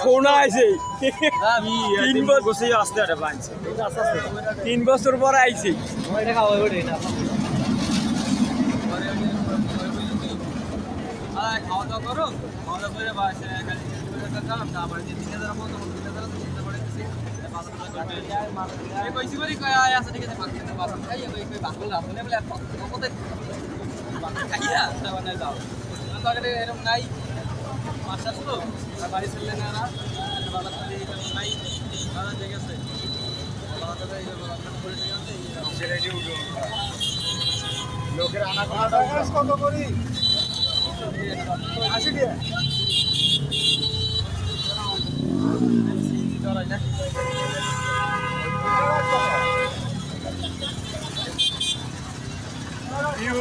কোনা আইছে আমি 3 বছর বসে আসতে আরে বাঁচছে 3 বছর পর আইছে এটা খাওয়া ওঠে না খাওয়া দাওয়া করো খাওয়া দাওয়া করে বাসে কালকে আবার যে 3000 মতো 3000 চিন্তা করেছি এই কইছি বলি কয় আছে ঠিক আছে বাকি না বাসা খাই কই বাকল আসলে বলে কত খাইয়া মানে যাও তাহলে এরকম নাই মাছ আসলো আর বাড়ি চললে না না বাজার থেকে এরকম নাই বাজার ঠিক আছে বাজার থেকে এই বাজার করে ঠিক আছে সেটা দিয়ে উঠো লোকের আনাগোনাটা কত করি 80 টাকা ইউ